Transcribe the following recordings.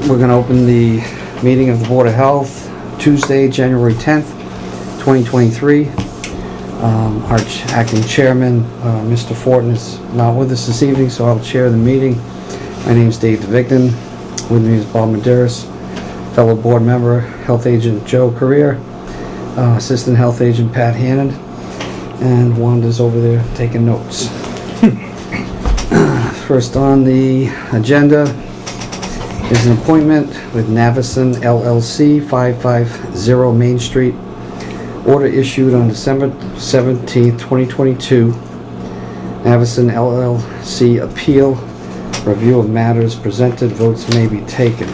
We're going to open the meeting of the Board of Health Tuesday, January 10th, 2023. Our acting chairman, Mr. Fortin, is not with us this evening, so I'll chair the meeting. My name is Dave DeVignan. With me is Bob Medeiros, fellow board member, health agent Joe Carrier, assistant health agent Pat Hannon, and Wanda's over there taking notes. First on the agenda is an appointment with Navison LLC, 550 Main Street. Order issued on December 17th, 2022. Navison LLC appeal. Review of matters presented. Votes may be taken.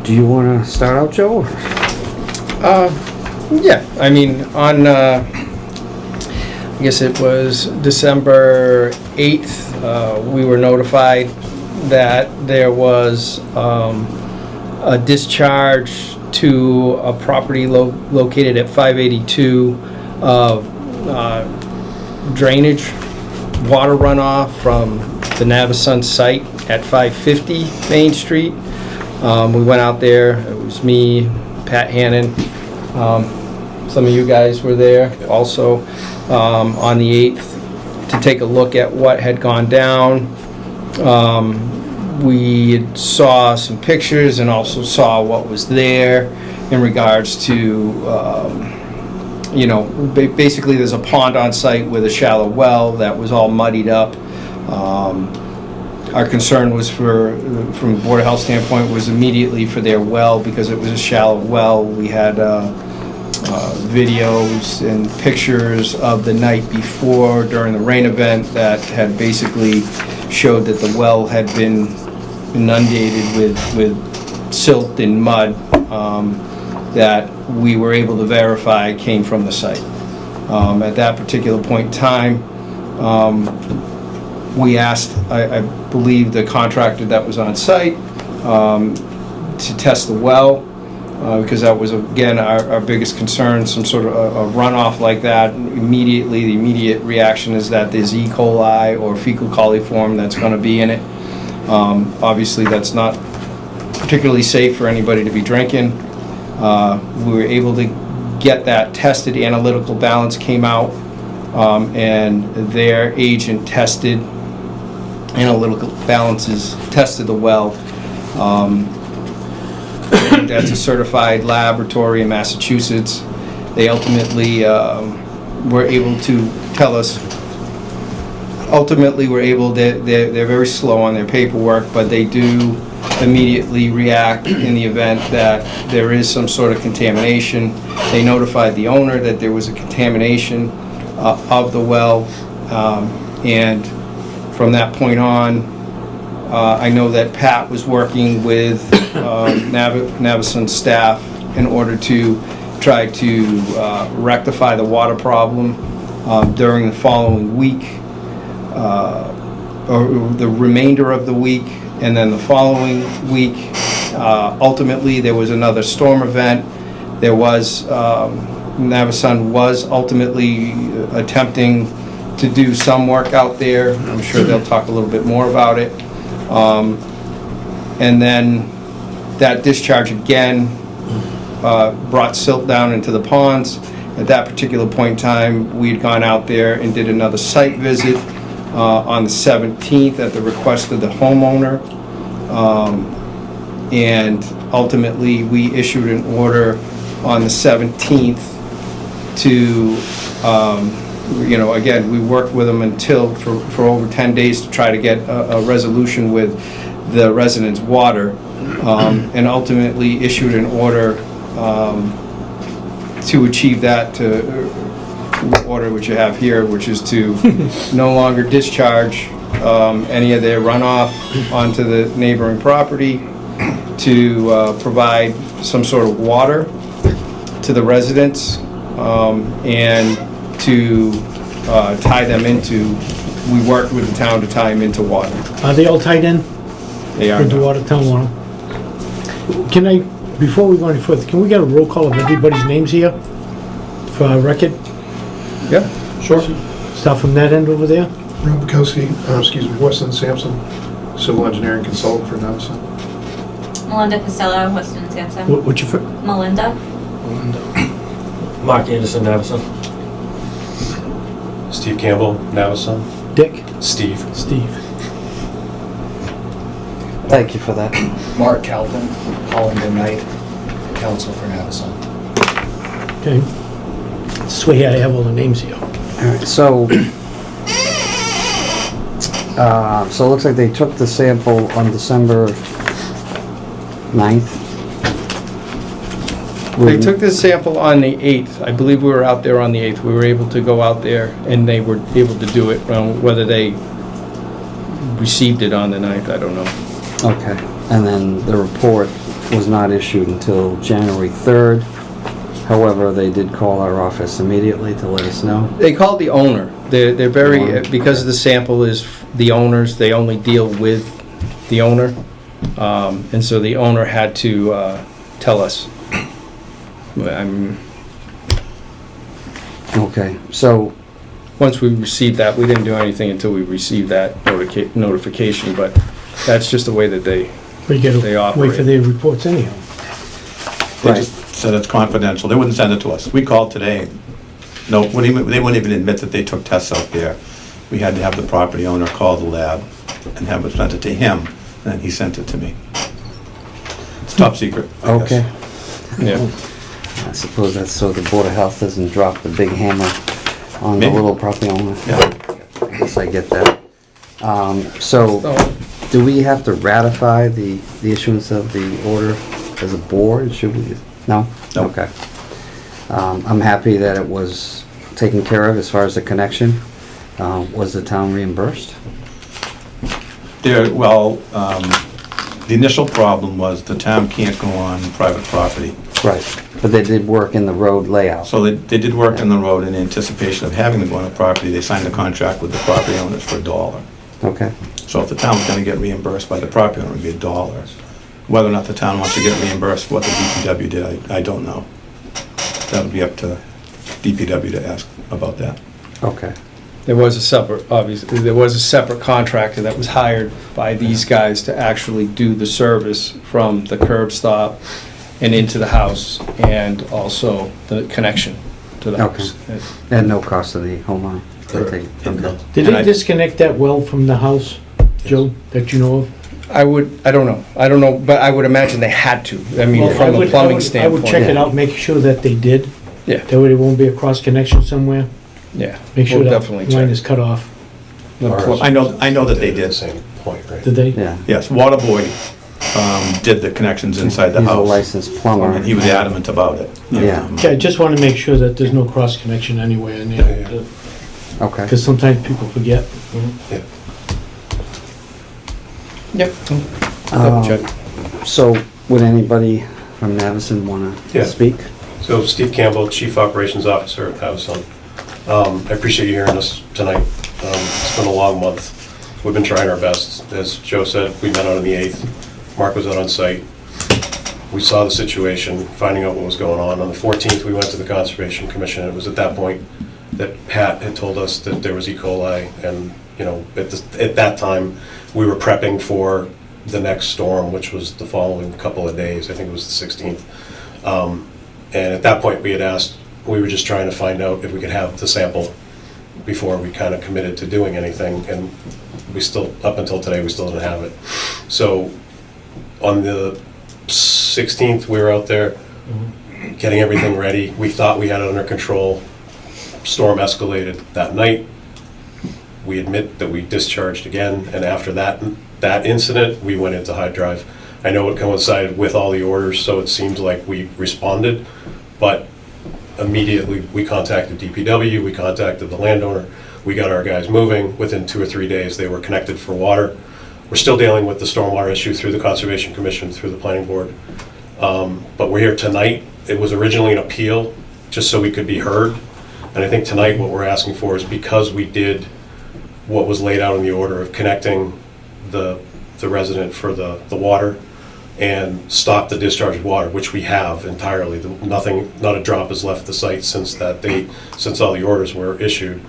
Do you want to start out, Joe? Yeah, I mean, on, I guess it was December 8th, we were notified that there was a discharge to a property located at 582 of drainage water runoff from the Navison site at 550 Main Street. We went out there. It was me, Pat Hannon. Some of you guys were there also on the 8th to take a look at what had gone down. We saw some pictures and also saw what was there in regards to, basically there's a pond on site with a shallow well that was all muddied up. Our concern was from a Board of Health standpoint, was immediately for their well because it was a shallow well. We had videos and pictures of the night before during the rain event that had basically showed that the well had been inundated with silt and mud that we were able to verify came from the site. At that particular point in time, we asked, I believe, the contractor that was on site to test the well, because that was, again, our biggest concern. Some sort of a runoff like that, immediately, the immediate reaction is that there's E. coli or fecal coliform that's going to be in it. Obviously, that's not particularly safe for anybody to be drinking. We were able to get that tested. Analytical balance came out, and their agent tested analytical balances, tested the well. That's a certified laboratory in Massachusetts. They ultimately were able to tell us. They're very slow on their paperwork, but they do immediately react in the event that there is some sort of contamination. They notified the owner that there was a contamination of the well, and from that point on, I know that Pat was working with Navison staff in order to try to rectify the water problem during the following week, or the remainder of the week, and then the following week. Ultimately, there was another storm event. There was, Navison was ultimately attempting to do some work out there. I'm sure they'll talk a little bit more about it. And then that discharge again brought silt down into the ponds. At that particular point in time, we'd gone out there and did another site visit on the 17th at the request of the homeowner. And ultimately, we issued an order on the 17th to, again, we worked with them for over 10 days to try to get a resolution with the residents' water, and ultimately issued an order to achieve that, the order which you have here, which is to no longer discharge any of their runoff onto the neighboring property, to provide some sort of water to the residents, and to tie them into, we worked with the town to tie them into water. Are they all tied in? They are Into now. water, town water? Can I, before we go any further, can we get a roll call of everybody's names here for our record? Yeah. Sure. Start from that end over there. Rob Bukowski, Weston Sampson, civil engineering consultant for Madison. Melinda Costello, Weston Sampson. What's your, Melinda. Mark Anderson, Navison. Steve Campbell, Navison. Dick? Steve. Steve. Thank you for that. Mark Calvin, Holland and Knight, counsel for Navison. Okay. Swear I have all the names here. Alright, so it looks like they took the sample on December 9th. They took the sample on the 8th. I believe we were out there on the 8th. We were able to go out there, and they were able to do it. Whether they received it on the 9th, I don't know. Okay, and then the report was not issued until January 3rd. However, they did call our office immediately to let us know. They called the owner. They're very, Owner. because the sample is the owners, they only deal with the owner. And so the owner had to tell us. Okay, so, Once we received that, we didn't do anything until we received that notification, but that's just the way that they We gotta They wait operate. for their reports anyhow. They Right. just said it's confidential. They wouldn't send it to us. We called today. No, they wouldn't even admit that they took tests out there. We had to have the property owner call the lab and have it sent it to him, and then he sent it to me. It's top secret, I guess. okay. Yeah. I suppose that's so the Board of Health doesn't drop the big hammer on the Maybe. little property owner. Yeah. I guess I get that. So, do we have to ratify the issuance of the order as a board? Should we? No? No. Okay. I'm happy that it was taken care of as far as the connection. Was the town reimbursed? The initial problem was the town can't go on private property. Right, but they did work in the road layout. So they did work on the road in anticipation of having to go on a property. They signed a contract with the property owners for $1. Okay, So if the town was gonna get reimbursed by the property owner, it would be $1. Whether or not the town wants to get reimbursed for what the DPW did, I don't know. That would be up to DPW to ask about that. okay. There was a separate, obviously, there was a separate contractor that was hired by these guys to actually do the service from the curb stop and into the house, and also the connection to the Okay. house. At no cost to the homeowner? Okay. Did And they I- disconnect that well from the house, Joe, that you know of? I don't know, but I would imagine they had to. I mean, Well, from a plumbing I would check standpoint. it out, make sure that they did. Yeah. That way there won't be a cross connection somewhere. Yeah, Make sure we'll that definitely line check. is cut off. The pl- I know that they At the did. same point, right? Did they? Yeah. Yes, Waterboy did the connections inside the He's a house. licensed plumber. And he was adamant about it. Yeah. Okay, I just want to make sure that there's no cross connection anywhere in Yeah, there. yeah. Okay. Because sometimes people forget. Yeah. Yep. Um, Double check. So, would anybody from Navison want to Yeah. speak? So Steve Campbell, Chief Operations Officer at Navison. I appreciate you hearing us tonight. It's been a long month. We've been trying our best. As Joe said, we met on the 8th. Mark was out on site. We saw the situation, finding out what was going on. On the 14th, we went to the Conservation Commission. It was at that point that Pat had told us that there was E. coli. And, you know, at that time, we were prepping for the next storm, which was the following couple of days. I think it was the 16th. And at that point, we had asked, we were just trying to find out if we could have the sample before we kind of committed to doing anything. And we still, up until today, we still didn't have it. So on the 16th, we were out there getting everything ready. We thought we had it under control. Storm escalated that night. We admit that we discharged again. And after that incident, we went into high drive. I know it coincided with all the orders, so it seems like we responded, but immediately we contacted DPW, we contacted the landowner, we got our guys moving. Within 2 or 3 days, they were connected for water. We're still dealing with the stormwater issue through the Conservation Commission, through the Planning Board. But we're here tonight. It was originally an appeal, just so we could be heard. And I think tonight what we're asking for is, because we did what was laid out in the order of connecting the resident for the water and stop the discharge of water, which we have entirely. Not a drop has left the site since that date, since all the orders were issued,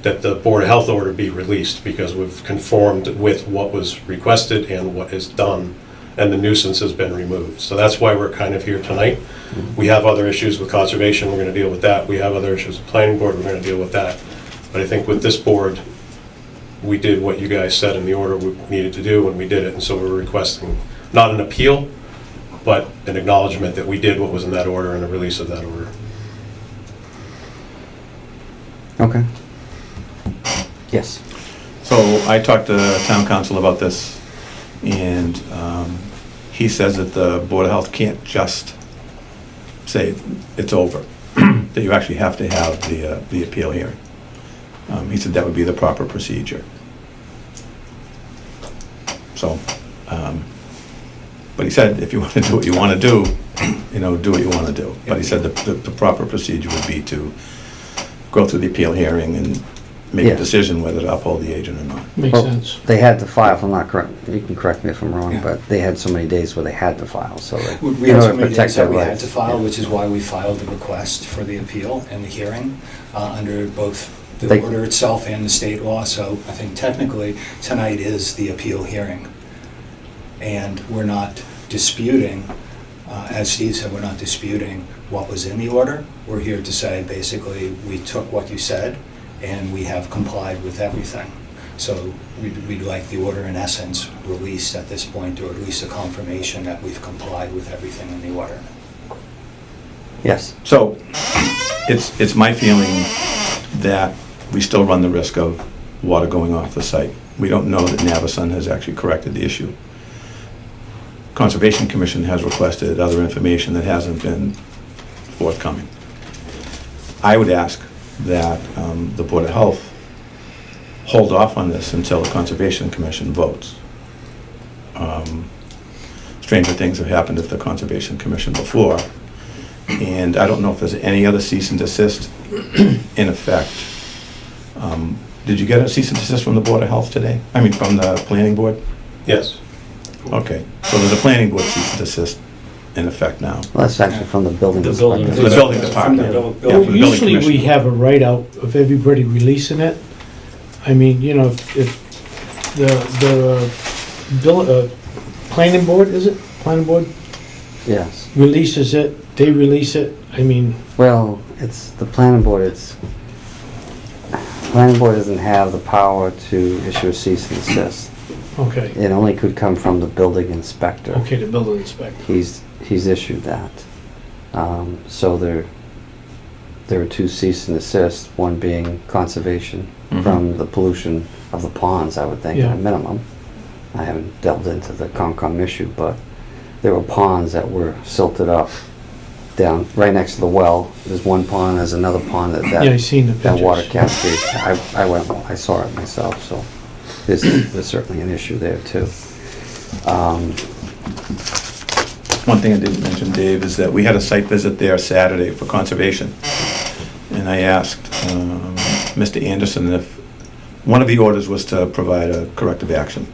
that the Board of Health order be released, because we've conformed with what was requested and what is done, and the nuisance has been removed. So that's why we're kind of here tonight. We have other issues with conservation, we're gonna deal with that. We have other issues with planning board, we're gonna deal with that. But I think with this board, we did what you guys said in the order we needed to do, and we did it, and so we're requesting, not an appeal, but an acknowledgement that we did what was in that order and a release of that order. Okay. Yes. So I talked to town council about this, and he says that the Board of Health can't just say it's over, that you actually have to have the appeal hearing. He said that would be the proper procedure. So, but he said if you want to do what you want to do, do what you want to do. But he said the proper procedure would be to go through the appeal hearing and make Yeah. a decision whether to uphold the agent or not. Makes Well, sense. They had to file, if I'm not correct, you can correct me if I'm wrong, Yeah. but they had so many days where they had to file, so that, We in had order so to many protect days their that we had rights. to file, Yeah. which is why we filed the request for the appeal and the hearing under both the They- order itself and the state law. So I think technically, tonight is the appeal hearing. And we're not disputing, as Steve said, we're not disputing what was in the order. We're here to say, basically, we took what you said, and we have complied with everything. So we'd like the order, in essence, released at this point, or at least a confirmation that we've complied with everything in the order. Yes. So, it's my feeling that we still run the risk of water going off the site. We don't know that Navison has actually corrected the issue. Conservation Commission has requested other information that hasn't been forthcoming. I would ask that the Board of Health hold off on this until the Conservation Commission votes. Stranger things have happened at the Conservation Commission before, and I don't know if there's any other cease and desist in effect. Did you get a cease and desist from the Board of Health today? I mean, from the Planning Board? Yes. Okay, so there's a Planning Board cease and desist in effect now. Well, that's actually from the building The building- inspector. For the building From department. the Yeah, building- for the building Usually we commissioner. have a write-out of everybody releasing it. I mean, if the planning board, is it? Planning board Yes. releases it, they release it. I mean, Well, it's the planning board, planning board doesn't have the power to issue a cease and desist. okay, It only could come from the building inspector. okay, the building inspector. He's issued that. So there are two cease and desist, one being conservation Mhm. from the pollution of the ponds, I would think, at Yeah. a minimum. I haven't delved into the Concom issue, but there were ponds that were silted up down right next to the well. There's one pond, there's another pond Yeah, I seen the that water pictures. cascades. I saw it myself, so there's certainly an issue there too. One thing I didn't mention, Dave, is that we had a site visit there Saturday for conservation. And I asked Mr. Anderson if, one of the orders was to provide a corrective action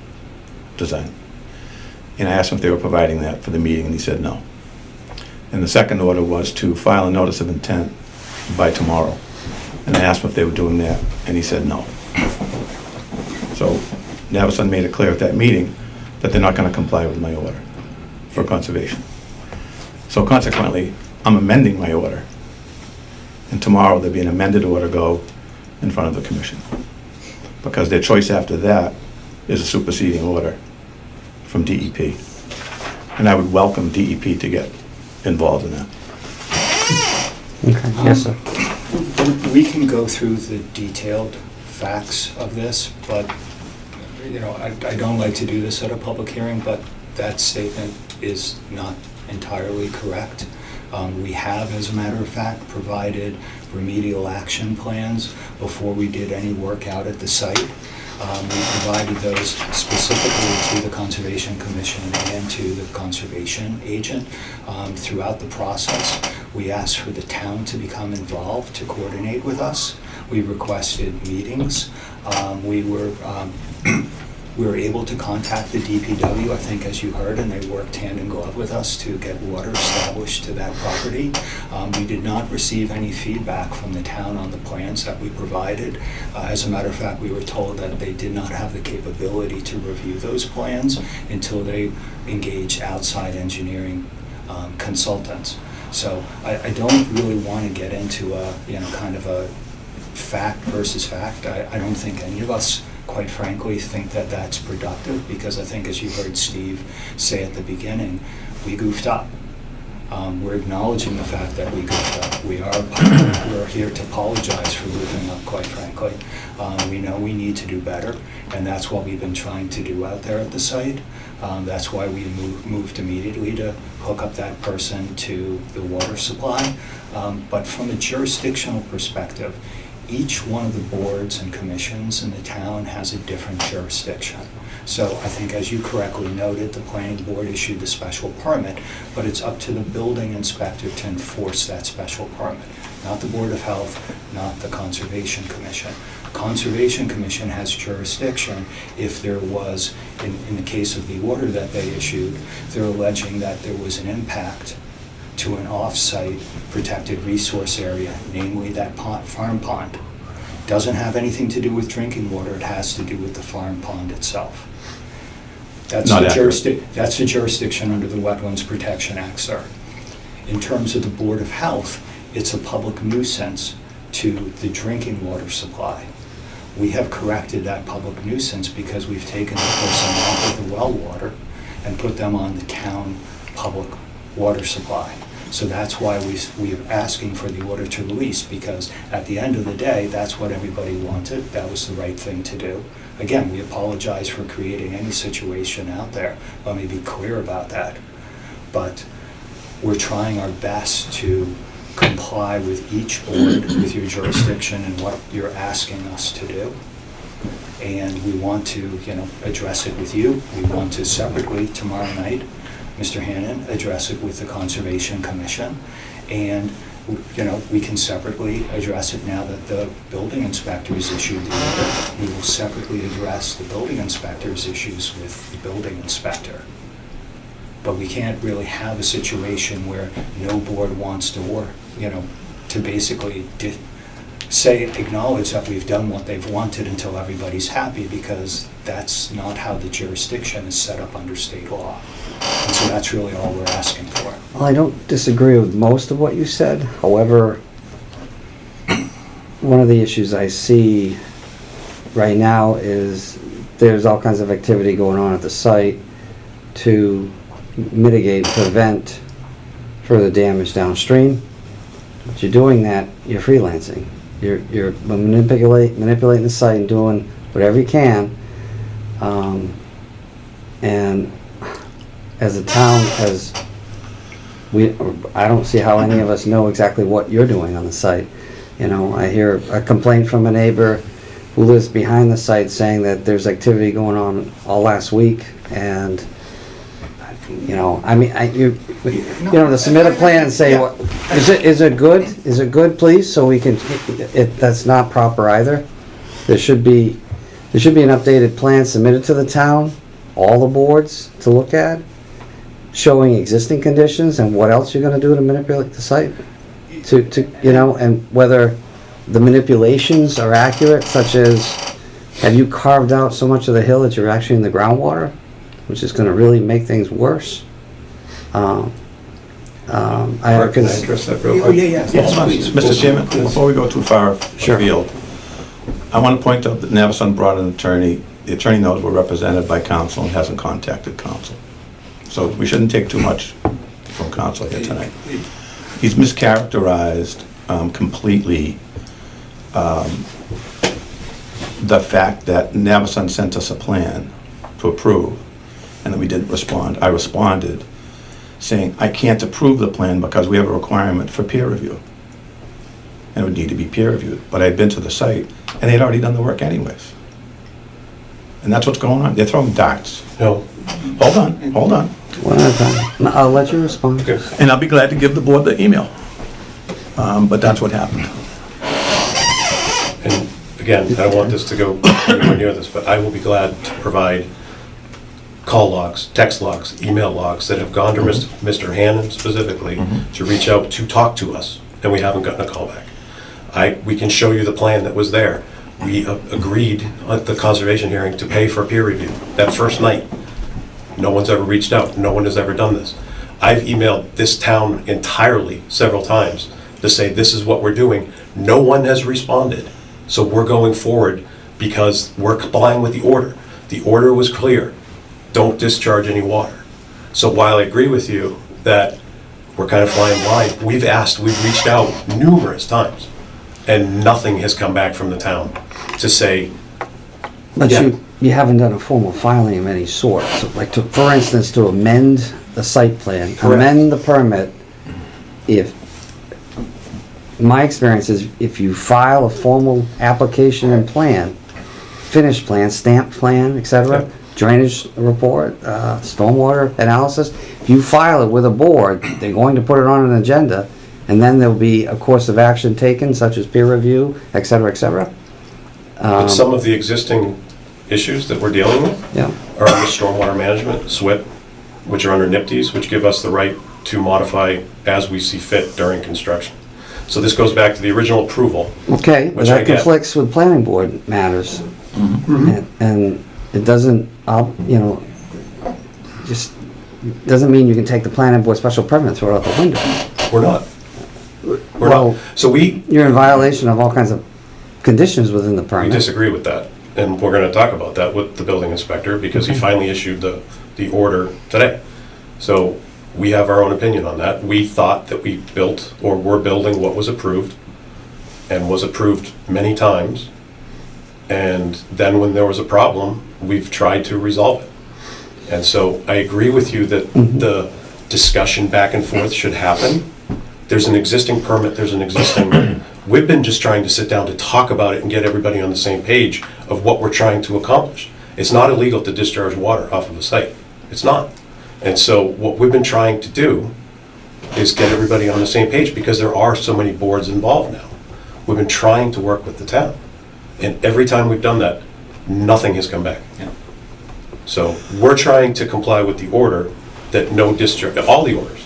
design. And I asked him if they were providing that for the meeting, and he said no. And the second order was to file a notice of intent by tomorrow. And I asked him if they were doing that, and he said no. So Navison made it clear at that meeting that they're not going to comply with my order for conservation. So consequently, I'm amending my order. And tomorrow there'll be an amended order go in front of the commission. Because their choice after that is a superseding order from DEP. And I would welcome DEP to get involved in that. Okay, yes, sir. We can go through the detailed facts of this, but, I don't like to do this at a public hearing, but that statement is not entirely correct. We have, as a matter of fact, provided remedial action plans before we did any work out at the site. We provided those specifically to the Conservation Commission and to the conservation agent. Throughout the process, we asked for the town to become involved, to coordinate with us. We requested meetings. We were We were able to contact the DPW, I think, as you heard, and they worked hand in glove with us to get water established to that property. We did not receive any feedback from the town on the plans that we provided. As a matter of fact, we were told that they did not have the capability to review those plans until they engaged outside engineering consultants. So I don't really want to get into a, kind of a fact versus fact. I don't think any of us, quite frankly, think that that's productive, because I think, as you heard Steve say at the beginning, we goofed up. We're acknowledging the fact that we goofed up. We're here to apologize for goofing up, quite frankly. We know we need to do better, and that's what we've been trying to do out there at the site. That's why we moved immediately to hook up that person to the water supply. But from a jurisdictional perspective, each one of the boards and commissions in the town has a different jurisdiction. So I think, as you correctly noted, the planning board issued the special permit, but it's up to the building inspector to enforce that special permit, not the Board of Health, not the Conservation Commission. Conservation Commission has jurisdiction if there was, in the case of the order that they issued, they're alleging that there was an impact to an off-site protected resource area, namely that farm pond. Doesn't have anything to do with drinking water, it has to do with the farm pond itself. That's the jurisdiction under the Wetlands Protection Act, sir. In terms of the Board of Health, it's a public nuisance to the drinking water supply. We have corrected that public nuisance because we've taken the person off of the well water and put them on the town public water supply. So that's why we are asking for the order to release, because at the end of the day, that's what everybody wanted. That was the right thing to do. Again, we apologize for creating any situation out there. Let me be clear about that. But we're trying our best to comply with each board, with your jurisdiction and what you're asking us to do. And we want to, address it with you. We want to separately tomorrow night, Mr. Hannon, address it with the Conservation Commission. And, we can separately address it now that the building inspector has issued the order. We will separately address the building inspector's issues with the building inspector. But we can't really have a situation where no board wants to work, to basically acknowledge that we've done what they've wanted until everybody's happy, because that's not how the jurisdiction is set up under state law. And so that's really all we're asking for. Well, I don't disagree with most of what you said. However, one of the issues I see right now is there's all kinds of activity going on at the site to mitigate, prevent further damage downstream. But you're doing that, you're freelancing. You're manipulating the site and doing whatever you can. And as a town, I don't see how any of us know exactly what you're doing on the site. I hear a complaint from a neighbor who lives behind the site saying that there's activity going on all last week, and to submit a plan and say, what is it good? Is it good, please? So we can. That's not proper either. There should be an updated plan submitted to the town, all the boards to look at, showing existing conditions and what else you're going to do to manipulate the site, and whether the manipulations are accurate, such as, have you carved out so much of the hill that you're actually in the groundwater, which is going to really make things worse. Can I address that real quick? Yeah. Please. Mr. Chairman, before we go too far Sure. afield, I want to point out that Navison brought an attorney. The attorney knows we're represented by counsel and hasn't contacted counsel. So we shouldn't take too much from counsel here tonight. He's mischaracterized completely the fact that Navison sent us a plan to approve and that we didn't respond. I responded saying, I can't approve the plan because we have a requirement for peer review. And it would need to be peer reviewed. But I'd been to the site and they'd already done the work anyways. And that's what's going on. They're throwing darts. No. Hold on. One at a time. I'll let you respond. Okay. And I'll be glad to give the board the email. But that's what happened. And again, I don't want this to go anywhere near this, but I will be glad to provide call logs, text logs, email logs that have gone to Mr. Hannon specifically to reach out to talk to us, and we haven't gotten a call back. We can show you the plan that was there. We agreed at the conservation hearing to pay for peer review that first night. No one's ever reached out. No one has ever done this. I've emailed this town entirely several times to say this is what we're doing. No one has responded. So we're going forward because we're complying with the order. The order was clear. Don't discharge any water. So while I agree with you that we're kind of flying blind, we've reached out numerous times, and nothing has come back from the town to say, But Yeah. you haven't done a formal filing of any sort. So like to, for instance, to amend the site plan, Correct. amend the permit, my experience is if you file a formal application and plan, finished plan, stamped plan, etc., Yep. drainage report, stormwater analysis, if you file it with a board, they're going to put it on an agenda, and then there'll be a course of action taken, such as peer review, etc., etc. but some of the existing issues that we're dealing with Yeah. are under stormwater management, SWIP, which are under NIPDs, which give us the right to modify as we see fit during construction. So this goes back to the original approval. Okay, but Which I that get. conflicts with planning board matters. And it doesn't, just, doesn't mean you can take the planning board special permit and throw it out the window. We're not. We're Well, not. So you're in violation of all kinds of conditions within the we permit. disagree with that. And we're gonna talk about that with the building inspector because he finally issued the order today. So we have our own opinion on that. We thought that we built or were building what was approved and was approved many times. And then when there was a problem, we've tried to resolve it. And so I agree with you that the discussion back and forth should happen. There's an existing permit, there's an existing, we've been just trying to sit down to talk about it and get everybody on the same page of what we're trying to accomplish. It's not illegal to discharge water off of a site. It's not. And so what we've been trying to do is get everybody on the same page because there are so many boards involved now. We've been trying to work with the town. And every time we've done that, nothing has come back. Yeah. So we're trying to comply with the order that no discharge, all the orders,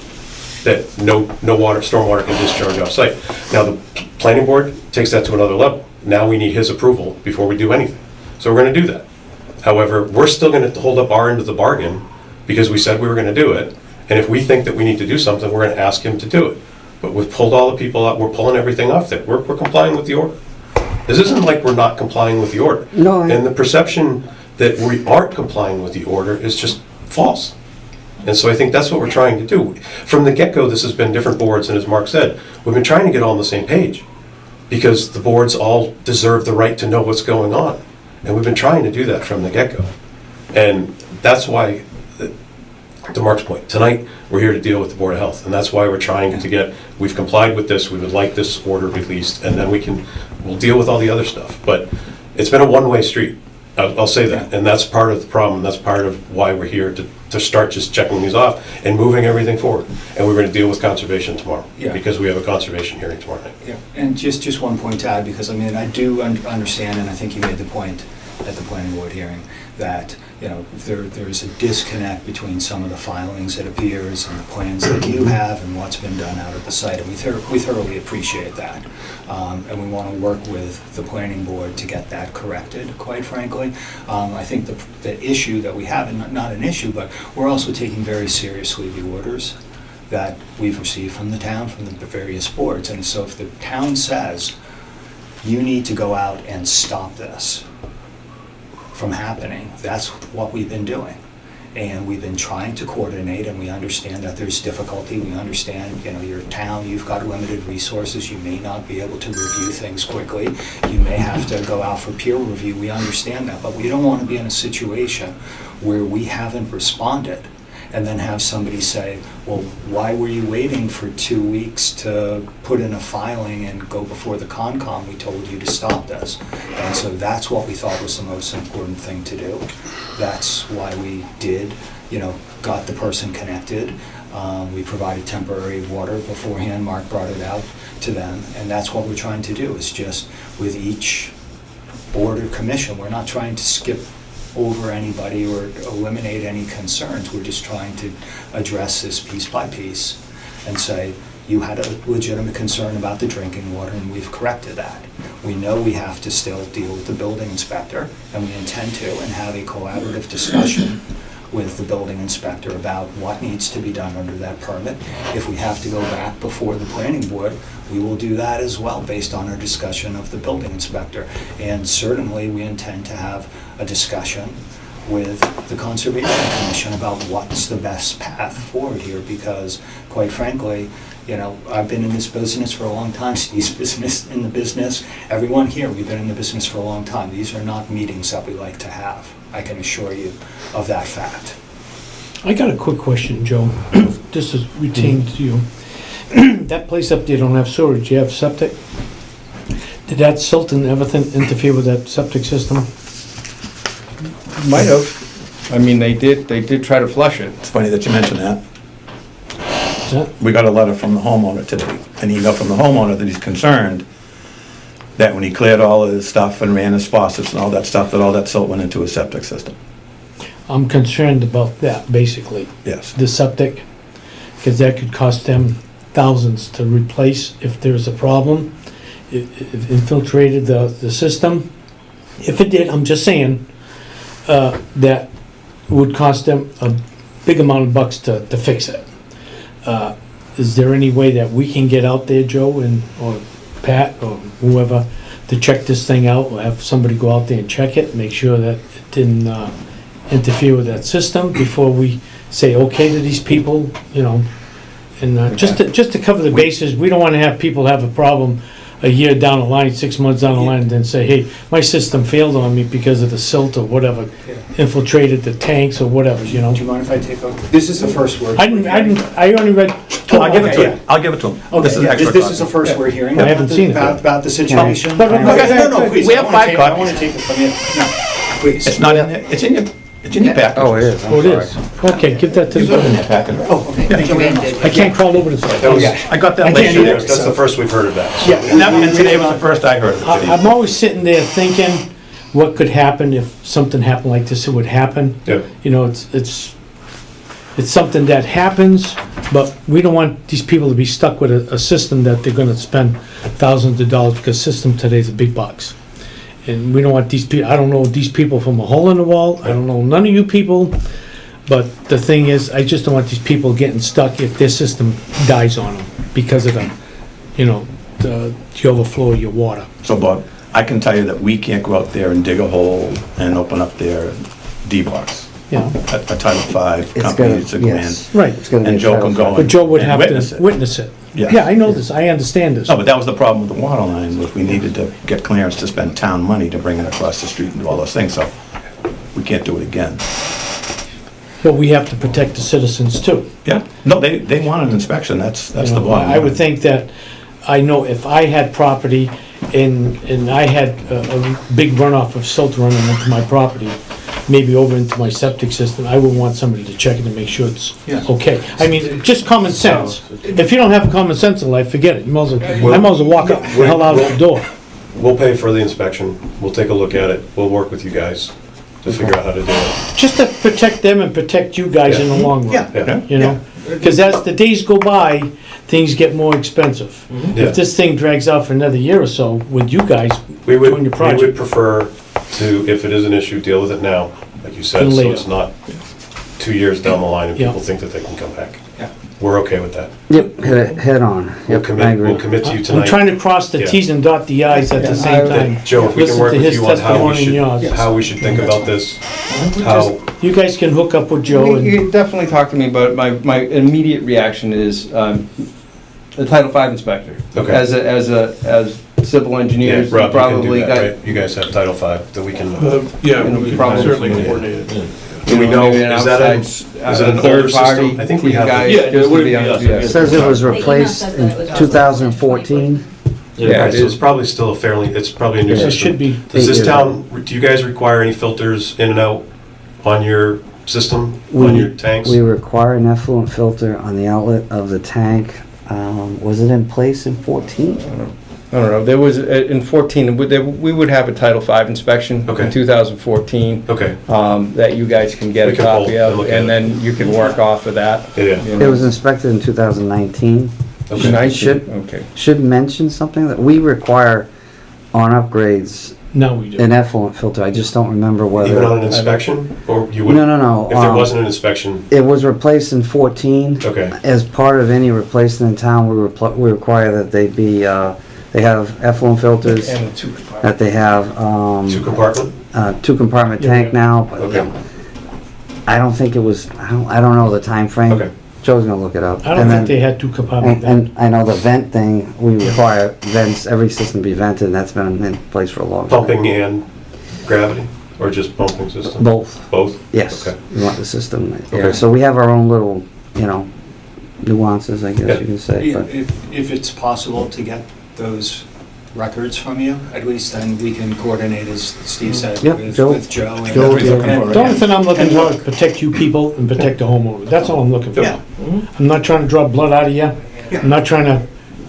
that no water, stormwater can discharge off-site. Now, the planning board takes that to another level. Now we need his approval before we do anything. So we're gonna do that. However, we're still gonna hold up our end of the bargain because we said we were gonna do it. And if we think that we need to do something, we're gonna ask him to do it. But we've pulled all the people out, we're pulling everything off that. We're complying with the order. This isn't like we're not complying with the order. No, And the perception that we aren't complying with the order is just false. And so I think that's what we're trying to do. From the get-go, this has been different boards, and as Mark said, we've been trying to get all on the same page because the boards all deserve the right to know what's going on. And we've been trying to do that from the get-go. And that's why, to Mark's point, tonight, we're here to deal with the Board of Health. And that's why we're trying to get, we've complied with this, we would like this order released, and then we'll deal with all the other stuff. But it's been a one-way street. I'll say that, and that's part of the problem, that's part of why we're here, to start just checking these off and moving everything forward. And we're gonna deal with conservation tomorrow, Yeah. because we have a conservation hearing tomorrow night. Yeah, and just one point to add, because I mean, I do understand, and I think you made the point at the planning board hearing, that, you know, there's a disconnect between some of the filings, it appears, and the plans that you have and what's been done out at the site, and we thoroughly appreciate that. And we want to work with the planning board to get that corrected, quite frankly. I think the issue that we have, and not an issue, but we're also taking very seriously the orders that we've received from the town, from the various boards. And so if the town says, you need to go out and stop this from happening, that's what we've been doing. And we've been trying to coordinate, and we understand that there's difficulty. We understand, you know, your town, you've got limited resources. You may not be able to review things quickly. You may have to go out for peer review. We understand that, but we don't want to be in a situation where we haven't responded and then have somebody say, well, why were you waiting for 2 weeks to put in a filing and go before the Concom? We told you to stop this. And so that's what we thought was the most important thing to do. That's why we did, you know, got the person connected. We provided temporary water beforehand. Mark brought it out to them. And that's what we're trying to do, is just with each board or commission. We're not trying to skip over anybody or eliminate any concerns. We're just trying to address this piece by piece and say, you had a legitimate concern about the drinking water, and we've corrected that. We know we have to still deal with the building inspector, and we intend to, and have a collaborative discussion with the building inspector about what needs to be done under that permit. If we have to go back before the planning board, we will do that as well, based on our discussion of the building inspector. And certainly, we intend to have a discussion with the Conservation Commission about what's the best path forward here, because quite frankly, you know, I've been in this business for a long time, Steve's in the business, everyone here, we've been in the business for a long time. These are not meetings that we like to have. I can assure you of that fact. I got a quick question, Joe. This is retained to you. That place up there don't have storage, you have septic? Did that silt and everything interfere with that septic system? Might have. I mean, they did try to flush it. It's funny that you mention that. Is that? We got a letter from the homeowner today, an email from the homeowner that he's concerned that when he cleared all of his stuff and ran his faucets and all that stuff, that all that silt went into his septic system. I'm concerned about that, basically. Yes. The septic, because that could cost them thousands to replace if there's a problem. It infiltrated the system. If it did, I'm just saying, that would cost them a big amount of bucks to fix it. Is there any way that we can get out there, Joe, or Pat, or whoever, to check this thing out? We'll have somebody go out there and check it, make sure that it didn't interfere with that system before we say okay to these people, you know? And just to cover the bases, we don't want to have people have a problem a year down the line, 6 months down the line, and then say, hey, my system failed on me because of the silt or whatever, infiltrated the tanks or whatever, you know? Do you mind if I take over? This is the first word. I only read. I'll give it to Okay, him. I'll give it to him. Okay, This is yeah, extra this is the copy. first we're hearing. I haven't seen it. About the situation. But- No, please. We have I wanna 5 take- I copies. want to take it from you. No, please. It's not in there, it's in your package. Oh, it is. I'm Oh, it sorry. is? Okay, give that to You put it in the, your package. Oh, okay. Thank you very much. I can't crawl over the. That was, I got that I can't late either. today. that's the first we've heard of that. Yeah. And today was the first I heard of it. I'm always sitting there thinking what could happen if something happened like this, it would happen. Yeah. You know, it's something that happens, but we don't want these people to be stuck with a system that they're gonna spend thousands of dollars, because system today is a big bucks. And we don't want these people, I don't know these people from a hole in the wall, I don't know none of you people, but the thing is, I just don't want these people getting stuck if their system dies on them because of the, you know, the overflow of your water. So Bob, I can tell you that we can't go out there and dig a hole and open up their D-box. You know, A Title V It's company, gonna, it's a grant. yes. right. It's gonna be And a Joe Title can go V. But Joe would and have witness to it. witness it. Yeah. Yeah, I know this, I understand this. No, but that was the problem with the water line, was we needed to get clearance to spend town money to bring it across the street and do all those things, so we can't do it again. But we have to protect the citizens too. Yeah, no, they want an inspection, that's You the know, bottom line. I would think that, I know if I had property and I had a big runoff of silt running into my property, maybe over into my septic system, I would want somebody to check it and make sure it's Yeah. okay. I mean, just common sense. If you don't have common sense in life, forget it. You might as well, I might as well walk up the hell out of the door. We'll pay for the inspection, we'll take a look at it, we'll work with you guys to figure out how to do it. Just to protect them and protect you guys in the long run. Yeah. You know? Because as the days go by, things get more expensive. Yeah. If this thing drags out for another year or so with you guys We would, doing your we would project. prefer to, if it is an issue, deal with it now, like you said, And so later. it's not 2 years down the line and Yeah. people think that they can come back. Yeah. We're okay with that. Yep, head on. We'll Yep, I commit, agree. we'll commit to you I'm tonight. try to cross the Yeah. T's and dot the I's at the same I- time. Joe, if we can Listen work to with his you on how we testimony and should, yours. how we should think about this, how, You guys can hook up with Joe You and, can definitely talk to me, but my immediate reaction is the Title V inspector. Okay. As civil yeah, engineers, Rob, you can probably do got. that, right? You guys have Title V that we can, Yeah, You know, we probably- can certainly yeah. coordinate it. do we know, maybe an is that a, outside, is it an third older party? system? I think we you have the- guys Yeah, it just to wouldn't be be on- us, yeah. it Says it was The email replaced said in that it was 2014. Yeah, Right, it so it's is. probably still a fairly, it's probably a new it system. should be, Does this 8 years town, do you guys require any filters in and out on your system, on your tanks? We require an effluent filter on the outlet of the tank. Was it in place in 14? I don't know, there was, in 14, we would have a Title V inspection Okay. in 2014 Okay, that you guys can get We a can pull copy and of, look at and it. then you can work off of that. yeah, you It know. was inspected in 2019. okay. Nice. Should- Okay. Should mention something that we require on upgrades Now we do. an effluent filter. I just don't remember whether. Even on an inspection, or you would? No. If there wasn't an inspection, It was replaced in 14. okay, As part of any replacement in town, we require that they be, they have effluent filters, And a two compartment. that they have, two compartment? two compartment Yeah, tank yeah. now, but Okay. I don't think it was, I don't know the time frame. Okay. Joe's gonna look it up. I don't And think then- they had two compartments. And I know the vent thing, we require vents, every system be vented, and that's been in place for a long time. Pumping and gravity, or just pumping system? Both, Both? yes. Okay. We want the system there. Okay. So we have our own little, nuances, I Yeah. guess you can say, but. If it's possible to get those records from you, at least then we can coordinate, as Steve said, Yep, Joe. with Joe. and- Joe, and- yeah. and- The only thing I'm looking and for look- is protect you people and protect the homeowner. That's all I'm looking for. Yeah. I'm not trying to draw blood out of you. I'm not trying to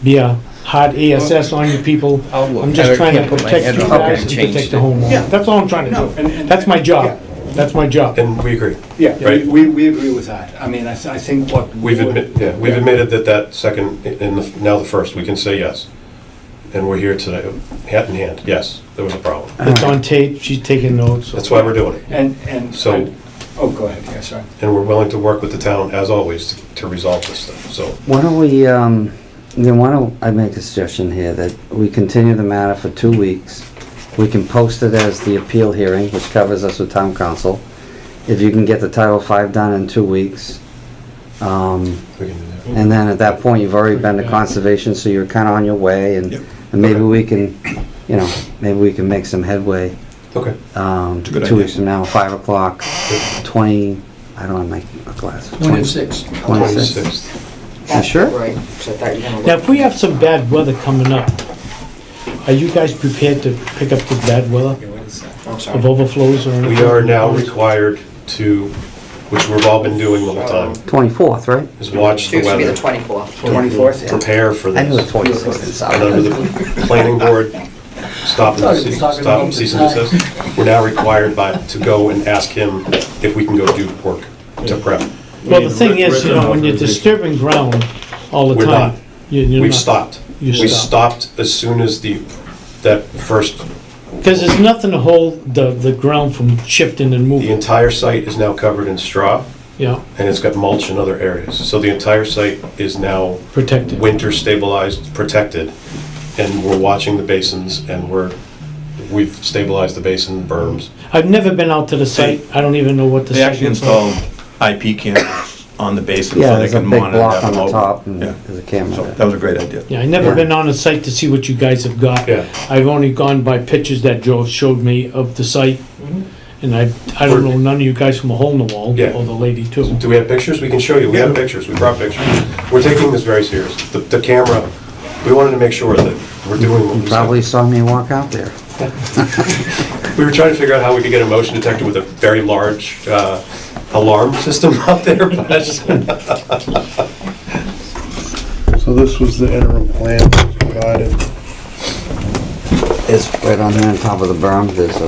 be a hard ASS on you people. I'll look. I'm I just trying to can't put my protect head you on it guys and and change protect the it. Yeah. homeowner. That's all I'm trying to No, do. and- That's my job. That's my job. And we agree. Yeah, Right. we agree with that. I mean, I think what. We've admitted that second, now the first, we can say yes. And we're here today, hat in hand, yes, there was a problem. It's on tape. She's taking notes. That's why we're doing it. And. So- Oh, go ahead, yeah, sorry. And we're willing to work with the town, as always, to resolve this stuff, so. Why don't I make a suggestion here that we continue the matter for 2 weeks. We can post it as the appeal hearing, which covers us with town council. If you can get the Title V done in 2 weeks. We can do that. And then at that point, you've already been to conservation, so you're kinda on your way, and Yep. maybe Okay. we can, maybe we can make some headway, Okay, a good 2 idea. weeks from now, 5 o'clock, 20, I don't have my glasses. 26. 26. 26th. You sure? Right, so I thought you were gonna Now, look. if we have some bad weather coming up, are you guys prepared to pick up the bad weather Yeah, what is that? I'm sorry. of overflows or anything? We are now required to, which we've all been doing the whole time, 24th, right? is watch the Used to be the weather, 24th. 24th? prepare for I knew the this. 26th. And under the planning board, stop cease and desist, we're now required to go and ask him if we can go do work to prep. Well, the thing is, when you're disturbing ground all the We're time. not. You're We've not. stopped. You We stopped. stopped as soon as that first, Because there's nothing to hold the ground from shifting and the moving. entire site is now covered in straw, Yeah, and it's got mulch in other areas. So the entire site is now protected. winter stabilized, protected, and we're watching the basins, and we've stabilized the basin berms. I've never been out to the site. I don't even know what the They site actually looks like. installed IP cameras on the basin Yeah, so they there's a can big monitor block that on the remote. top, and Yeah. there's a camera So there. that was a great idea. Yeah, I never Yeah. been on the site to see what you guys have got. Yeah. I've only gone by pictures that Joe showed me of the site. Mhm. And I don't know none of you guys from a hole in the wall, Yeah. or the lady too. Do we have pictures? We can show you. We have pictures. We brought pictures. We're taking this very serious. The camera, we wanted to make sure that we're doing what You we probably said. saw me walk out there. We were trying to figure out how we could get a motion detector with a very large alarm system out there, but So this was the interim plan that was provided. It's right on there on top of the berm, there's a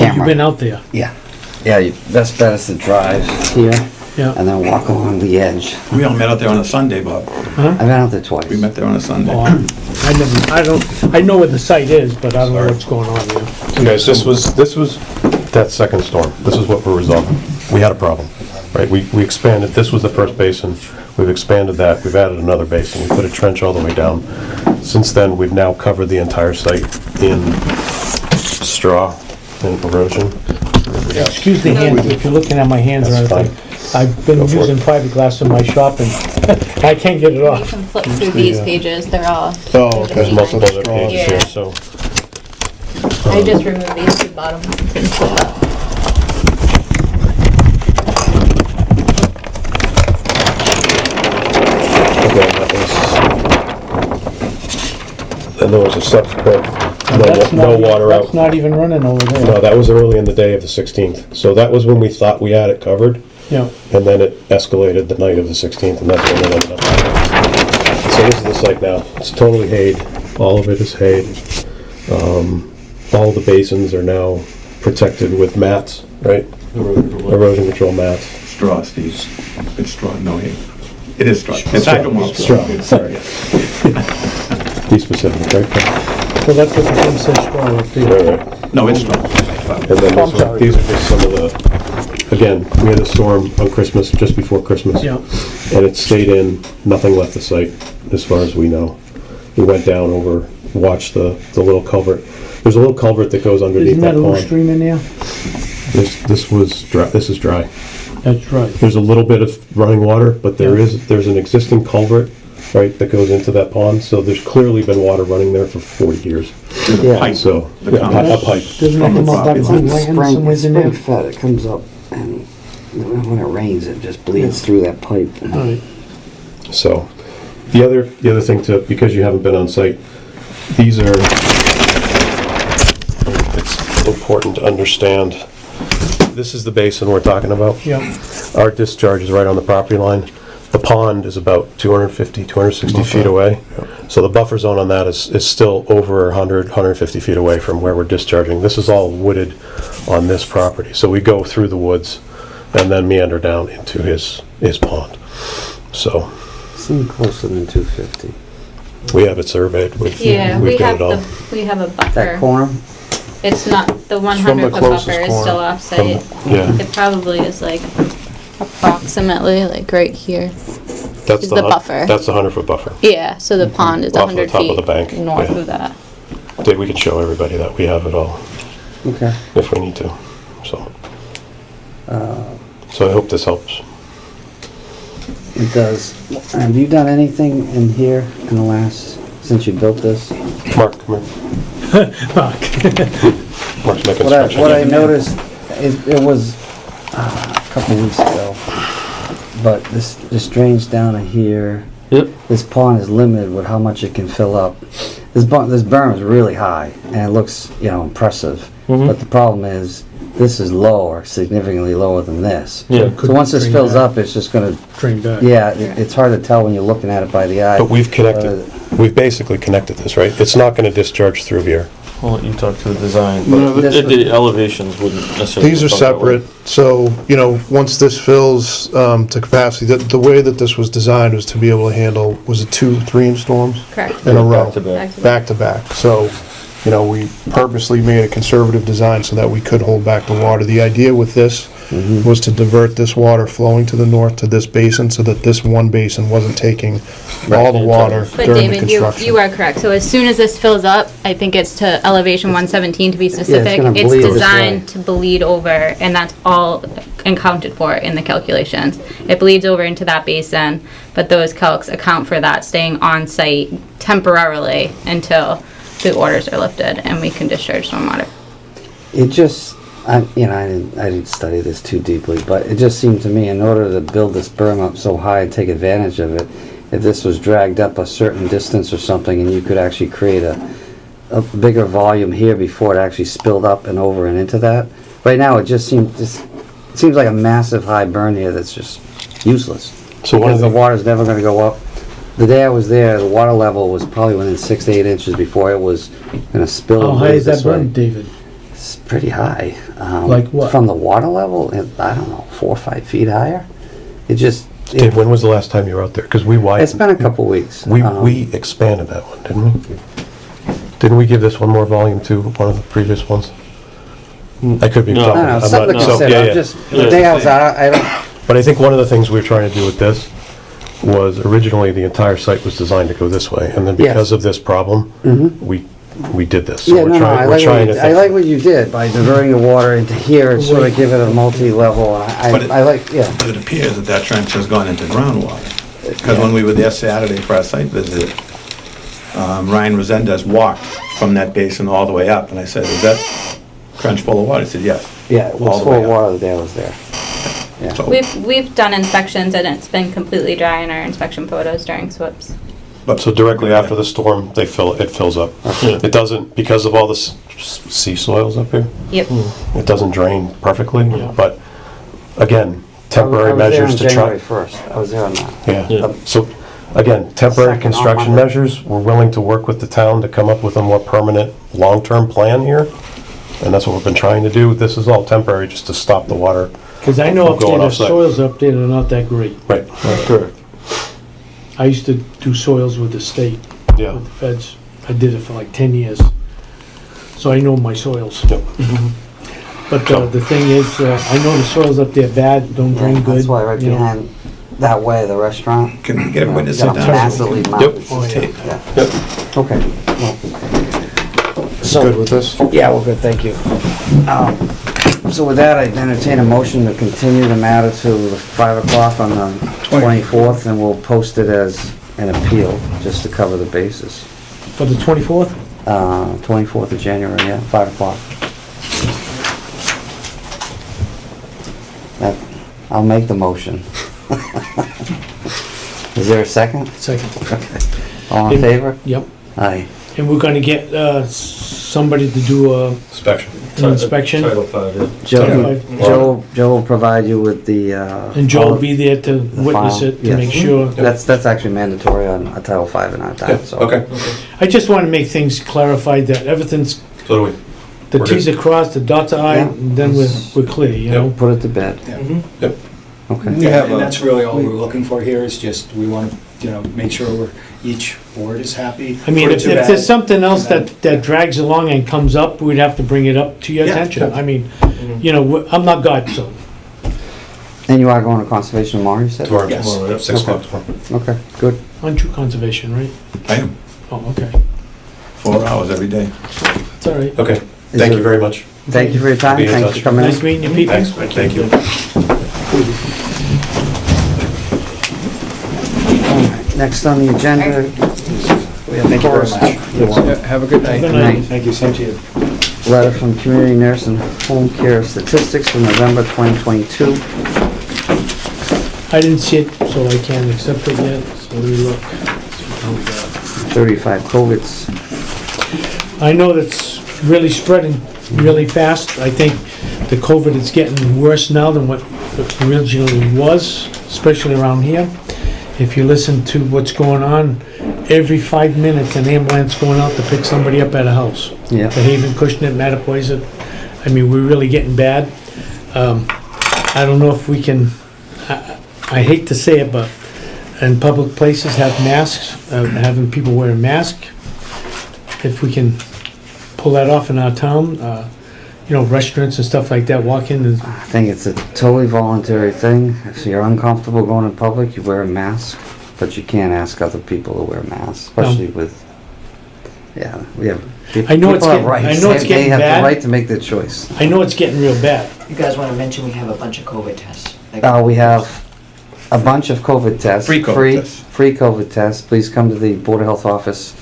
You've been camera. out there, Yeah, best bet is to drive here yeah. and then walk along the edge. We all met out there on a Sunday, Bob. I've been out there twice. We met there on a Sunday. Oh, I know where the site is, but I don't know what's going on there. Guys, this was that second storm. This is what we're resolving. We had a problem, right? We expanded, this was the first basin. We've expanded that. We've added another basin. We put a trench all the way down. Since then, we've now covered the entire site in straw and erosion. Excuse the hand, if you're looking at my hands or That's anything. I've been Go for it. using fiberglass in my shop and I can't get it You off. can flip through these pages, they're all. Oh, there's a okay. There's few multiple lines. other pages here, Yeah. so. I just removed these two bottom ones and flip up. Again, that was, then there was a subsequent, That's no not- water That's out. not even running over No, there. that was early in the day of the 16th. So that was when we thought we had it covered, Yeah, and then it escalated the night of the 16th, and that's when it ended up. So So this is the site now. It's totally hayed. All of it is hayed. All the basins are now protected with mats, right? Erosion control mats. Straw, Steve. It's straw, no, it is straw. It's hydromulch. Straw, sorry. Be specific, right? So that's what the thing says straw up there. Right. No, it's straw. And then this one, these are just some of the, again, we had a storm on Christmas, just before Christmas. Yeah. And it stayed in, nothing left the site, as far as we know. We went down over, watched the little culvert. There's a little culvert that goes underneath Isn't that that a little pond. stream in there? This was dry, this is dry. That's right. There's a little bit of running water, but there's an existing culvert, right, that goes into that pond, so there's clearly been water running there for 40 years. Yeah. Pipe. So, The yeah, comes- a pipe. Doesn't it come up that It's clean land spring, somewhere it's in there? spring fed, it comes up, and when it rains, it just bleeds through that pipe. All right. So, the other thing to, because you haven't been on site, these are, it's important to understand, this is the basin we're talking about. Yeah. Our discharge is right on the property line. The pond is about 250, 260 feet away. So the buffer zone on that is still over 100, 150 feet away from where we're discharging. This is all wooded on this property. So we go through the woods and then meander down into his pond. So Seem closer than 250. we have it surveyed. Yeah, we We've got have it all. we have a That buffer. corner? It's not, the from the 100 foot closest buffer is corner. still off-site. Yeah, It probably is like approximately like right here. that's is the buffer. That's the 100-foot buffer. Yeah, so the pond is Off the 100 top of feet the bank, north yeah. of that. Dave, we can show everybody that we have it all Okay. if we need to. So I hope this helps. It does. Have you done anything in here in the last, since you built this? Mark, come here. Mark's making What I inspection. noticed, it was a couple weeks ago, but this drains down to here. Yep. This pond is limited with how much it can fill up. This berm is really high, and it looks, impressive. But the problem is, this is lower, significantly lower than this. Yeah. So once this fills up, it's just gonna, Drain back. it's hard to tell when you're looking at it by the eye. But we've basically connected this, right? It's not gonna discharge through here. I'll let you talk to the design, No, but this the elevations wouldn't necessarily. These are look that way. separate, so, once this fills to capacity, the way that this was designed was to be able to handle, was it 2-3 inch storms Correct. in a row? Back to back. Back to back. So, we purposely made a conservative design so that we could hold back the water. The idea with this was to divert this water flowing to the north to this basin so that this one basin wasn't taking all the water But during the David, you construction. are correct. So as soon as this fills up, I think it's to elevation 117 to be specific. gonna It's bleed this designed way. to bleed over, and that's all accounted for in the calculations. It bleeds over into that basin, but those calcs account for that staying on site temporarily until the orders are lifted and we can discharge stormwater. It just, I didn't study this too deeply, but it just seemed to me, in order to build this berm up so high and take advantage of it, if this was dragged up a certain distance or something, and you could actually create a bigger volume here before it actually spilled up and over and into that. Right now, it seems like a massive high burn here that's just useless. So one of Because the water's never gonna go up. The day I was there, the water level was probably within 6 to 8 inches before it was gonna spill. How and high blaze is that this way. burn, David? It's pretty high. Like what? From the water level, I don't know, 4 or 5 feet higher. It just, Dave, when was the last time you were out there? Because we it's widened. been a couple weeks. We expanded that one, didn't we? Didn't we give this one more volume to one of the previous ones? I could be No. talking. I don't know, I'm something to not- so, consider. yeah, I'm yeah. just, the day I was out, I don't, But I think one of the things we were trying to do with this was originally the entire site was designed to go this way, and then Yes. because of this problem, we did this. So yeah, no, I we're trying to I think. like what you did by diverting the water into here and sort of give it a multi-level, But and I like, yeah. But it appears that that trench has gone into groundwater. Because when we were there Saturday for our site visit, Ryan Resendez walked from that basin all the way up, and I said, is that trench full of water? He said, yes. Yeah, it All was the full way of up. water the day I was there. Yeah. So- We've done inspections and it's been completely dry in our inspection photos during SWIPs. So directly after the storm, it fills up. It doesn't, because of all the sea soils up here, Yep. it doesn't drain perfectly, Yeah. but again, I temporary was there measures on to try. January 1st, I was there on that. Yeah, Yeah. so Again, temporary Second on construction Monday. measures, we're willing to work with the town to come up with a more permanent, long-term plan here, and that's what we've been trying to do. This is all temporary, just to stop the water. Because I know From up there, going the offsite. soils up there are not that great. Right. Correct. I used to do soils with the state, Yeah. with the feds. I did it for like 10 years. So I know my soils. Yep. But the thing is, I know the soils up there bad, don't drain good. That's why right you know. behind, that way, the restaurant. Can we get everybody to sit got down? massively mounted. Oh, yeah. Yeah. Okay, well. So, Good with this? yeah, we're good, thank you. So with that, I entertain a motion to continue the matter to the 5 o'clock on the 24th, and we'll post it as an appeal, just to cover the bases. For the 24th? 24th of January, yeah, 5 o'clock. I'll make the motion. Is there a second? Second. All in favor? Yep. Aye. And we're gonna get somebody to do Inspection. an inspection. Title 5, yeah. Joe will provide you with the, And Joe will be there to the witness file, it, to yes. make sure. That's actually mandatory on a Title V in our town, so. Okay, I just want to make things clarified that everything's, so do we. the We're Ts are crossed, the dots are I, Yeah. and then we're clear, you know? Put it to bed. Yep. Okay. We have And a- that's really all we're looking for here, is just, we want to, make sure each board is happy. I mean, For it if to there's add- something else that drags along and comes up, we'd have to bring it up to your Yeah. attention. I mean, you know, I'm not God, so. And you are going to conservation tomorrow, you said? Tomorrow, Yes. Tomorrow, yep. 6 o'clock tomorrow. Okay, good. Aren't you conservation, right? I am, Oh, okay. 4 hours every day. That's all right. Okay, Is thank there- you very much. Thank you for your time, Be in thanks touch. for coming in. Nice meeting you people. Thanks, thank you. Next on the agenda, we have Thank you very Forrest. much. You're welcome. Have a good night. Good night. night. Thank you, same to you. Letter from Community Nurse and Home Care Statistics for November 2022. I didn't see it, so I can't accept it yet, so let me look. 35 COVIDs. I know that's really spreading really fast. I think the COVID is getting worse now than what it originally was, especially around here. If you listen to what's going on, every 5 minutes an ambulance going out to pick somebody up at a house. Yeah. The Haven, Acushnet, Mattapoisett. I mean, we're really getting bad. I don't know if we can, I hate to say it, but in public places have masks, having people wear a mask. If we can pull that off in our town, restaurants and stuff like that, walk in and, I think it's a totally voluntary thing. If you're uncomfortable going in public, you wear a mask, but you can't ask other people to wear masks, especially with, we have. I know it's people have getting- rights. I know it's getting They have bad. the right to make their choice. I know it's getting real bad. You guys want to mention we have a bunch of COVID tests? Like- We have a bunch of COVID tests. Free COVID tests. Free COVID tests. Please come to the Board of Health office.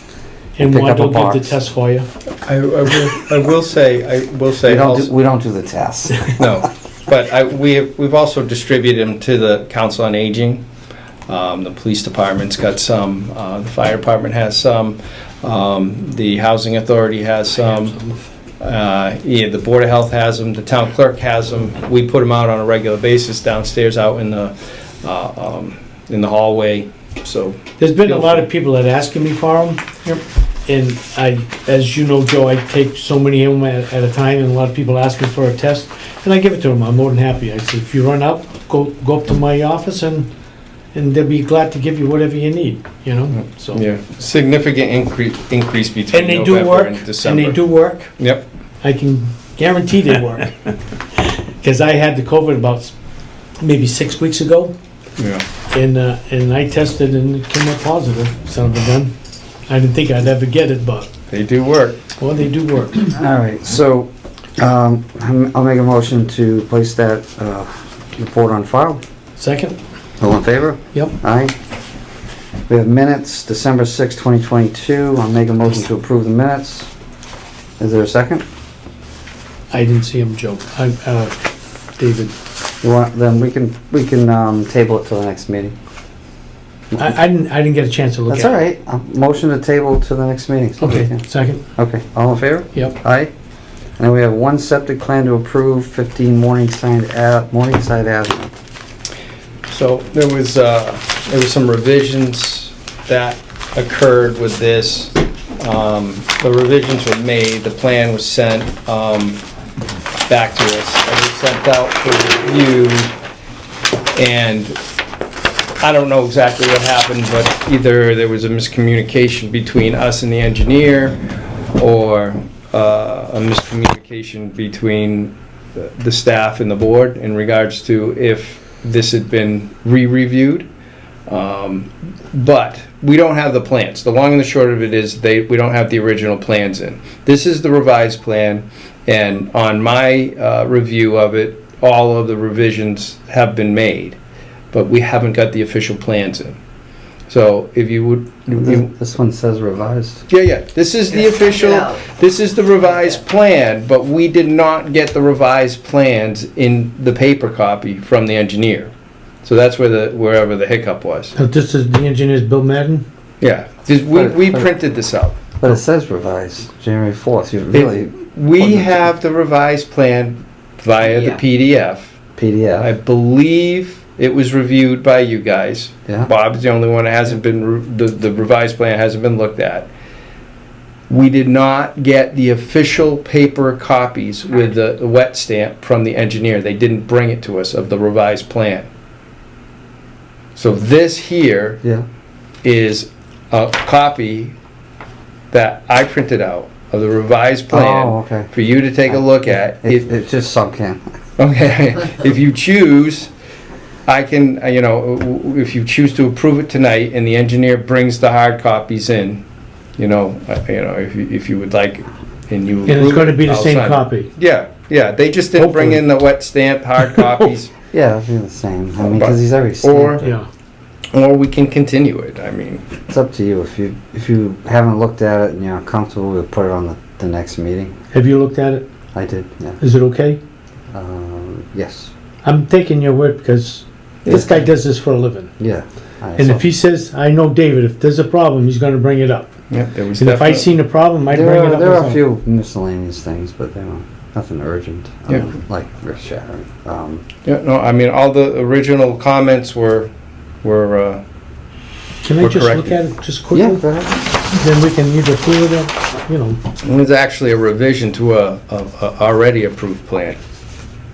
And Pick Wanda up a will give box. the test for you. I will say also. We don't do the tests. No, but we've also distributed them to the Council on Aging. The police department's got some, the fire department has some, the housing authority has some. The Board of Health has them, the town clerk has them. We put them out on a regular basis downstairs out in the hallway, so. There's been a lot of people that asking me for them. And as you know, Joe, I take so many of them at a time, and a lot of people ask me for a test, and I give it to them. I'm more than happy. I say, if you run out, go up to my office, and they'll be glad to give you whatever you need, so. Yeah, significant increase between And they do November work, and and December. they do work. Yep. I can guarantee they work. Because I had the COVID about maybe 6 weeks ago, Yeah. and I tested and it came up positive, son of a gun. I didn't think I'd ever get it, but, They do work. well, they do work. All right, so I'll make a motion to place that report on file. Second? All in favor? Yep. Aye. We have minutes, December 6, 2022. I'll make a motion to approve the minutes. Is there a second? I didn't see him, Joe. David. You want, then we can table it till the next meeting. I didn't get a chance to look at That's it. all right. Motion to table to the next meeting. Okay, second? Okay, all in favor? Yep. Aye. And then we have one septic plan to approve, 15 Morningside Avenue. So there was some revisions that occurred with this. The revisions were made, the plan was sent back to us. It was sent out for review, and I don't know exactly what happened, but either there was a miscommunication between us and the engineer, or a miscommunication between the staff and the board in regards to if this had been re-reviewed. But we don't have the plans. The long and the short of it is we don't have the original plans in. This is the revised plan, and on my review of it, all of the revisions have been made, but we haven't got the official plans in. So if you would... This one says revised. Yeah, this is the official, this is the revised plan, but we did not get the revised plans in the paper copy from the engineer. So that's wherever the hiccup was. So this is the engineer's Bill Madden? Yeah, we printed this out. But it says revised, January 4th. You really... We have the revised plan via the PDF. I PDF. believe it was reviewed by you guys. Yeah. Bob's the only one that hasn't been, the revised plan hasn't been looked at. We did not get the official paper copies with the wet stamp from the engineer. They didn't bring it to us of the revised plan. So this here Yeah. is a copy that I printed out of the revised plan Oh, okay. for you to take a look at. It just sunk in. Okay, if you choose, I can, if you choose to approve it tonight and the engineer brings the hard copies in, if you would like, and you And it's approve gonna it, be the I'll same sign it. copy? Yeah, they just didn't bring in the wet stamp hard copies, Yeah, it'll be the same. I mean, because he's already Or- stamped. Yeah. or we can continue it, I mean. It's up to you. If you haven't looked at it and you're comfortable, we'll put it on the next meeting. Have you looked at it? I did, yeah. Is it okay? Yes. I'm taking your word because this guy does this for a living. Yeah. And if he says, I know David, if there's a problem, he's gonna bring it up. Yeah, there was And if I definitely, seen a problem, I'd bring it up. There are a myself. few miscellaneous things, but they were nothing urgent. Yeah. Like earth shattering. I mean, all the original comments were Can I We're just look corrected. at it just quickly? Yeah, go ahead. Then we can either approve it or, it was actually a revision to a already approved plan.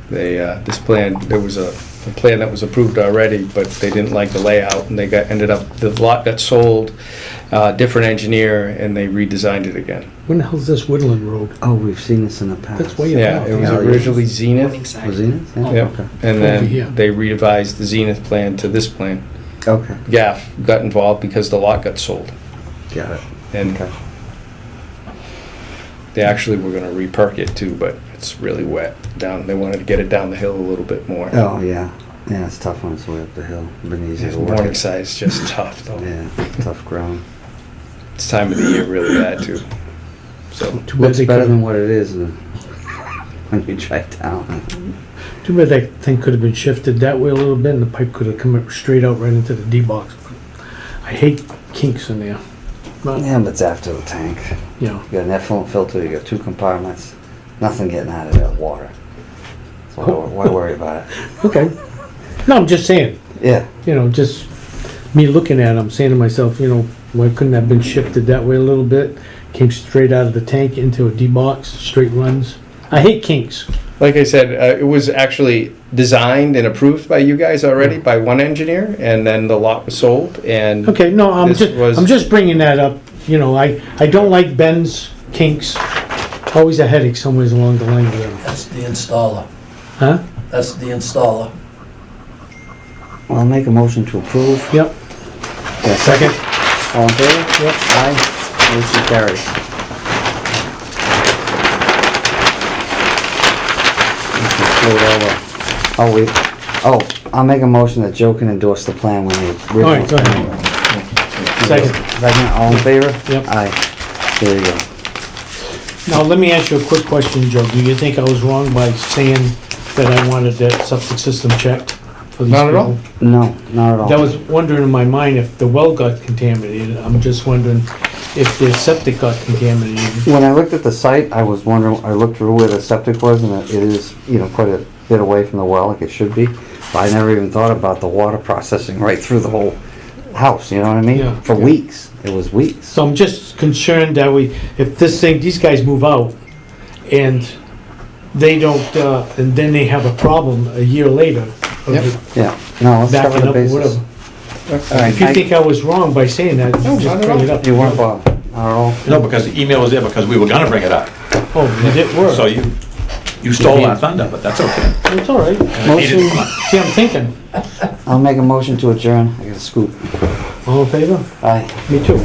This plan, there was a plan that was approved already, but they didn't like the layout, and the lot got sold, different engineer, and they redesigned it again. when the hell's this Woodland Road? Oh, we've seen this in the past. That's way Yeah, up. it was Yeah. originally Zenith, Was it? Yeah. Yep. Okay. and Over here. then they revised the Zenith plan to this plan. Okay. GAF got involved because the lot got sold, Got it. and Okay. they actually were gonna re-perk it too, but it's really wet down, they wanted to get it down the hill a little bit more. Oh, yeah. Yeah, it's tough when it's way up the hill. Been easy to work. Morningside is just tough though. Yeah, tough ground. It's time of the year really bad too. So, Too bad Looks they better couldn't- than what it is when you drive down. Too bad that thing could have been shifted that way a little bit and the pipe could have come up straight out right into the D-box. I hate kinks in there. But, Yeah, but it's after the tank. you know, You got an effluent filter, you got 2 compartments, nothing getting out of that water. So why worry about it? okay. No, I'm just saying, Yeah, just me looking at it, I'm saying to myself, why couldn't that have been shifted that way a little bit? Came straight out of the tank into a D-box, straight runs. I hate kinks. like I said, it was actually designed and approved by you guys already, by one engineer, and then the lot was sold, and Okay, no, This was- I'm just bringing that up. I don't like bends, kinks. Always a headache somewhere along the line with them. That's the installer. Huh? That's the installer. well, I'll make a motion to approve. Yep. Yeah, Second. All in favor? Yep. Aye. Motion carries. Oh, wait. Oh, I'll make a motion that Joe can endorse the plan when he... All right, go ahead. Second. Second, all in favor? Yep. Aye. There you go. Now, let me ask you a quick question, Joe. Do you think I was wrong by saying that I wanted that septic system checked for these Not at all. people? No, not at all. That was wondering in my mind if the well got contaminated. I'm just wondering if the septic got contaminated. When I looked at the site, I was wondering, I looked through where the septic was, and it is, quite a bit away from the well, like it should be. But I never even thought about the water processing right through the whole house, you know what I mean? Yeah. For weeks, it was weeks. So I'm just concerned that if these guys move out and they don't, and then they have a problem a year later. of Yep. it Yeah, no, let's cover Backing the up or bases. whatever. All right, If you think I was wrong by saying that, No, just not at bring it all. up. You weren't, Bob, not at all. No, because the email was there because we were gonna bring it up. Oh, it did work. So you stole our thunder, but that's okay. It's all right. Motion, See, I'm thinking. I'll make a motion to adjourn. I got a scoop. All in favor? Aye. Me too.